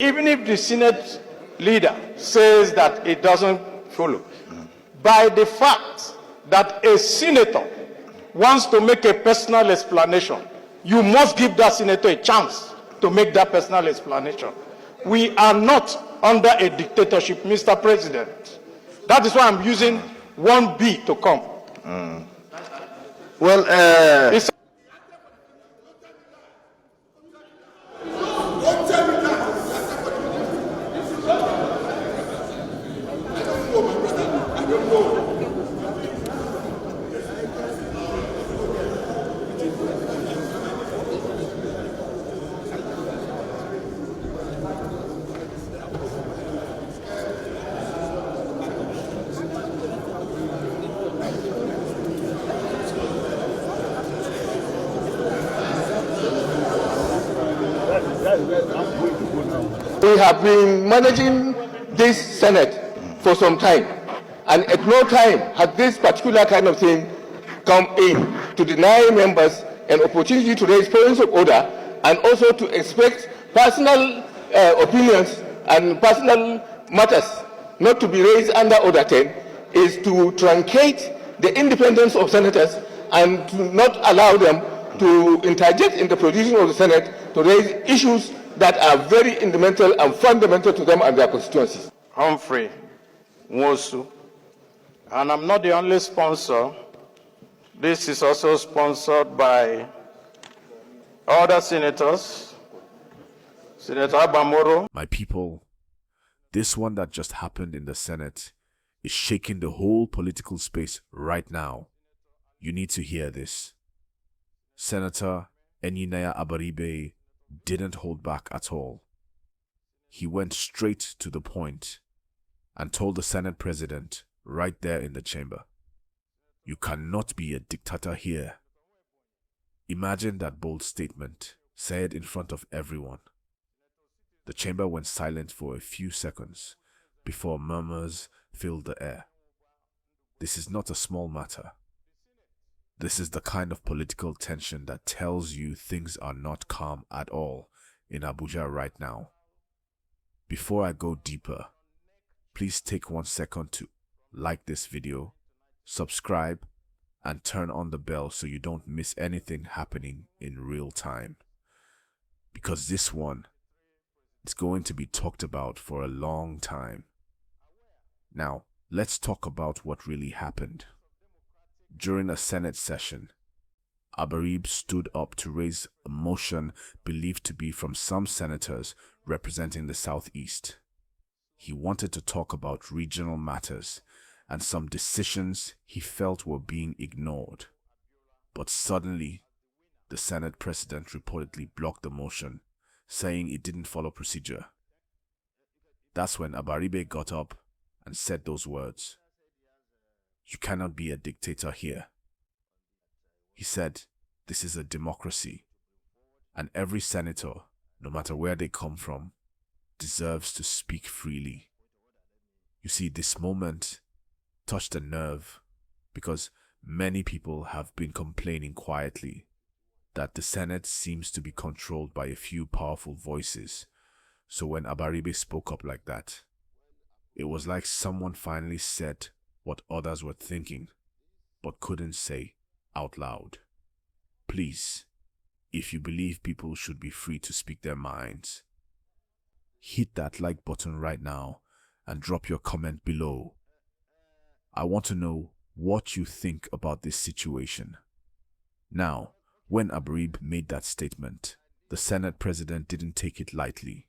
Even if the Senate leader says that it doesn't follow, by the fact that a senator wants to make a personal explanation, you must give that senator a chance to make that personal explanation. We are not under a dictatorship, Mr. President. That is why I'm using 1B to come. Well, we have been managing this Senate for some time, and at no time has this particular kind of thing come in to deny members an opportunity to raise points of order and also to expect personal opinions and personal matters not to be raised under Order 10 is to truncate the independence of senators and to not allow them to interject in the proceedings of the Senate to raise issues that are very fundamental and fundamental to them and their constituencies. Humphrey Nwosu, and I'm not the only sponsor. This is also sponsored by other senators, Senator Abamoro. My people, this one that just happened in the Senate is shaking the whole political space right now. You need to hear this. Senator Enyinnaya Abaribe didn't hold back at all. He went straight to the point and told the Senate President right there in the chamber, "You cannot be a dictator here." Imagine that bold statement said in front of everyone. The chamber went silent for a few seconds before murmurs filled the air. This is not a small matter. This is the kind of political tension that tells you things are not calm at all in Abuja right now. Before I go deeper, please take 1 second to like this video, subscribe, and turn on the bell so you don't miss anything happening in real time. Because this one is going to be talked about for a long time. Now, let's talk about what really happened. During a Senate session, Abaribe stood up to raise a motion believed to be from some senators representing the Southeast. He wanted to talk about regional matters and some decisions he felt were being ignored. But suddenly, the Senate President reportedly blocked the motion, saying it didn't follow procedure. That's when Abaribe got up and said those words. "You cannot be a dictator here." He said, "This is a democracy, and every senator, no matter where they come from, deserves to speak freely." You see, this moment touched a nerve because many people have been complaining quietly that the Senate seems to be controlled by a few powerful voices. So when Abaribe spoke up like that, it was like someone finally said what others were thinking but couldn't say out loud. Please, if you believe people should be free to speak their minds, hit that like button right now and drop your comment below. I want to know what you think about this situation. Now, when Abaribe made that statement, the Senate President didn't take it lightly.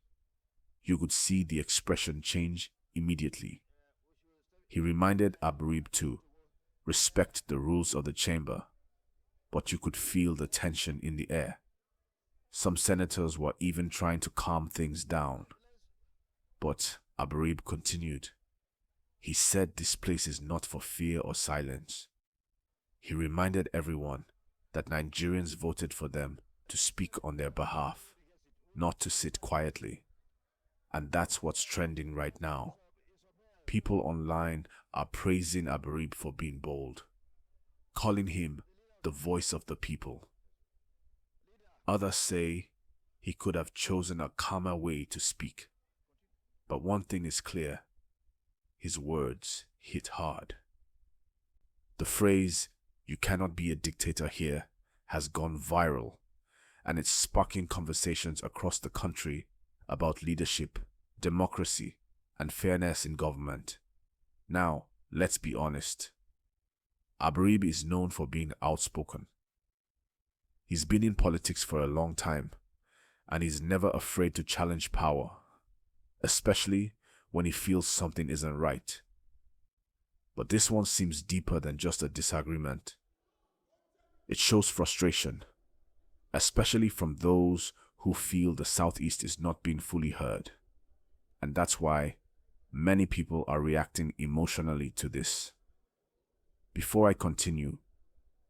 You could see the expression change immediately. He reminded Abaribe to respect the rules of the chamber, but you could feel the tension in the air. Some senators were even trying to calm things down. But Abaribe continued. He said this place is not for fear or silence. He reminded everyone that Nigerians voted for them to speak on their behalf, not to sit quietly. And that's what's trending right now. People online are praising Abaribe for being bold, calling him the voice of the people. Others say he could have chosen a calmer way to speak, But one thing is clear. His words hit hard. The phrase, "You cannot be a dictator here," has gone viral, and it's sparking conversations across the country about leadership, democracy, and fairness in government. Now, let's be honest. Abaribe is known for being outspoken. He's been in politics for a long time, and he's never afraid to challenge power, especially when he feels something isn't right. But this one seems deeper than just a disagreement. It shows frustration, especially from those who feel the Southeast is not being fully heard. And that's why many people are reacting emotionally to this. Before I continue,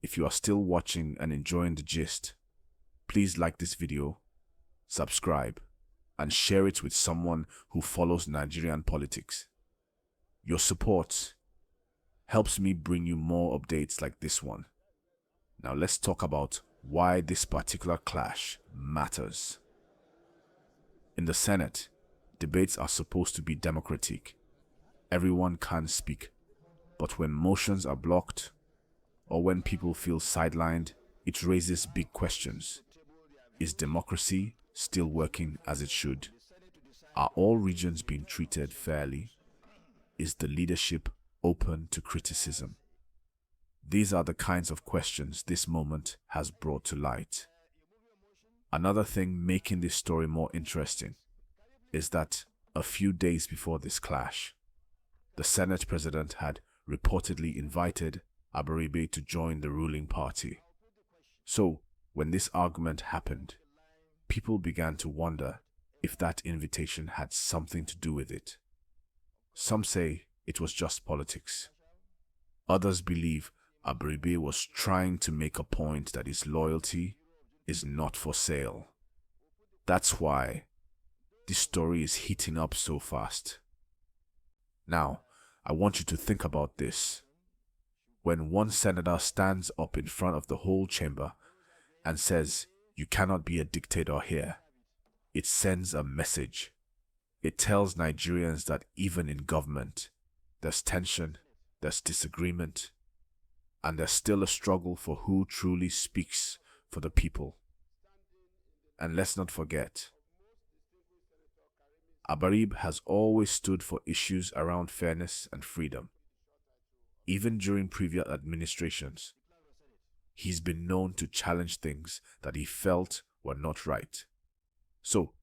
if you are still watching and enjoying the gist, please like this video, subscribe, and share it with someone who follows Nigerian politics. Your support helps me bring you more updates like this one. Now let's talk about why this particular clash matters. In the Senate, debates are supposed to be democratic. Everyone can speak. But when motions are blocked, or when people feel sidelined, it raises big questions. Is democracy still working as it should? Are all regions being treated fairly? Is the leadership open to criticism? These are the kinds of questions this moment has brought to light. Another thing making this story more interesting is that a few days before this clash, the Senate president had reportedly invited Abaribe to join the ruling party. So, when this argument happened, people began to wonder if that invitation had something to do with it. Some say it was just politics. Others believe Abaribe was trying to make a point that his loyalty is not for sale. That's why this story is heating up so fast. Now, I want you to think about this. When one senator stands up in front of the whole chamber and says, "You cannot be a dictator here," it sends a message. It tells Nigerians that even in government, there's tension, there's disagreement, and there's still a struggle for who truly speaks for the people. And let's not forget, Abaribe has always stood for issues around fairness and freedom. Even during previous administrations, he's been known to challenge things that he felt were not right. So,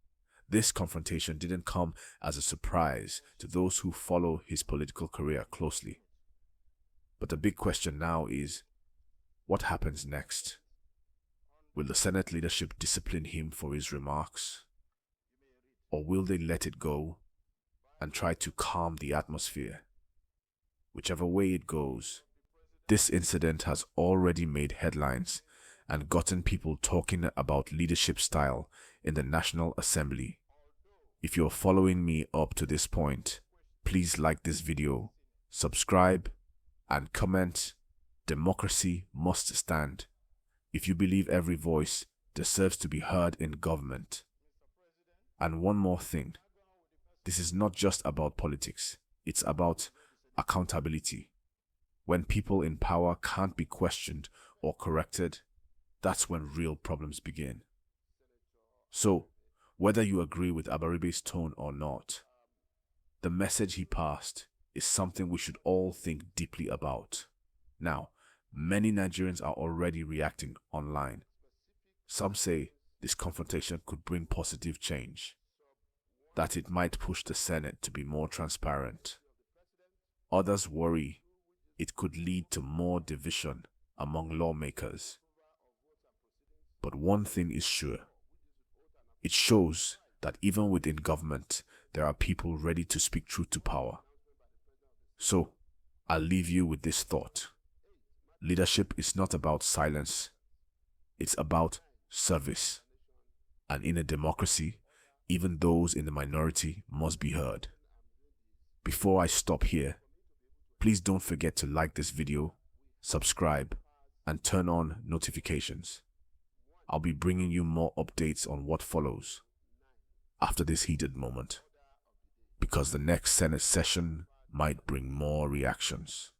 this confrontation didn't come as a surprise to those who follow his political career closely. But the big question now is, what happens next? Will the Senate leadership discipline him for his remarks? Or will they let it go and try to calm the atmosphere? Whichever way it goes, this incident has already made headlines and gotten people talking about leadership style in the National Assembly. If you're following me up to this point, please like this video, subscribe, and comment. Democracy must stand. If you believe every voice deserves to be heard in government. And one more thing, this is not just about politics, it's about accountability. When people in power can't be questioned or corrected, that's when real problems begin. So, whether you agree with Abaribe's tone or not, the message he passed is something we should all think deeply about. Now, many Nigerians are already reacting online. Some say this confrontation could bring positive change, that it might push the Senate to be more transparent. Others worry it could lead to more division among lawmakers. But one thing is sure. It shows that even within government, there are people ready to speak truth to power. So, I'll leave you with this thought. Leadership is not about silence. It's about service. And in a democracy, even those in the minority must be heard. Before I stop here, please don't forget to like this video, subscribe, and turn on notifications. I'll be bringing you more updates on what follows after this heated moment. because the next Senate session might bring more reactions.